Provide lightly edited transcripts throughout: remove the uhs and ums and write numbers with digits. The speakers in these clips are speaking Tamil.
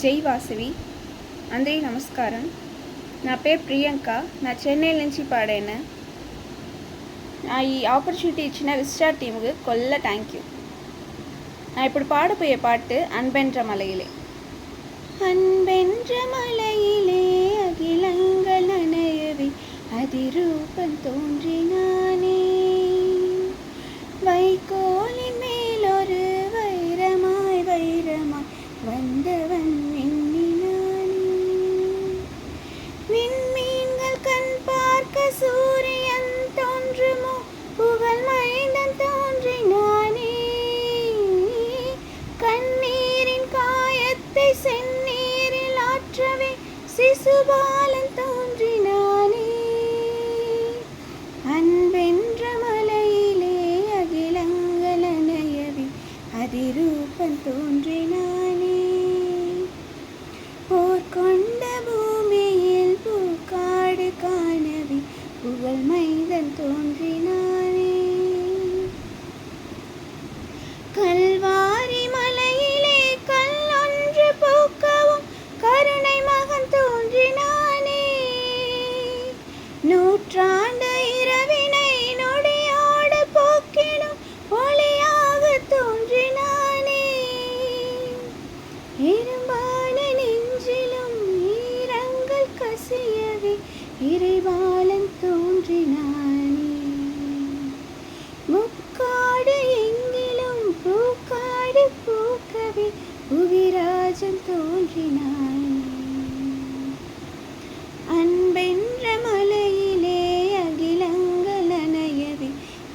జై వాసవి అందరికీ నమస్కారం. నా పేరు ప్రియాంక. నా చెన్నై నుంచి పాడాను. నా ఈ ఆపర్చునిటీ ఇచ్చిన విస్టార్ టీముకు కొల్ల థ్యాంక్ యూ. நான் ఇప్పుడు பாடப்போய பாட்டு அன்பென்ற மலையிலே. அன்பென்ற மலையிலே அகிலங்கள் நனையவே அதிரூபம் தோன்றினானே, வைக்கோலின் மேலொரு வைரமாய் வைரமாய் வந்தவன் எண்ணினானே, விண்மீன்கள் கண் பார்க்க சூரியன் தோன்றுமோ புகழ் மைந்தன் தோன்றினானே, கண்ணீரின் காயத்தை செந்நீரில் ஆற்றவே சிசுபாலன் தோன்றினானே, அன்பென்ற மலையிலே அகிலங்கள் அணையவே அதிரூபம் தோன்றினானே, போர் கொண்ட பூமியில் பூக்காடு காணவே புகழ் மைந்தன் தோன்றினானே, கல்வாரி மலையிலே கல்லொன்று பூக்கவும் கருணை மகன் தோன்றினானே, நூற்றாண்டு இரவினை நொடியோடு போக்கிடும் ஒளியாக தோன்றினானே, இரும்பான நெஞ்சிலும் ஈரங்கள் கசியவே இறைவாளன் தோன்றினானே, முக்காடு எங்கிலும் பூக்காடு பூக்கவே புவிராஜன் தோன்றினானே, அன்பென்ற மலையிலே அகிலங்கள் அணையவே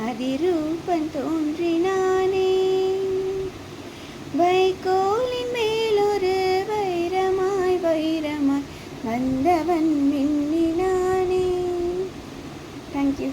அதிரூபம் தோன்றினானே, வைக்கோலின் மேலொரு வைரமாய் வைரமாய் வந்தவன் மின்னினானே. தேங்க்யூ.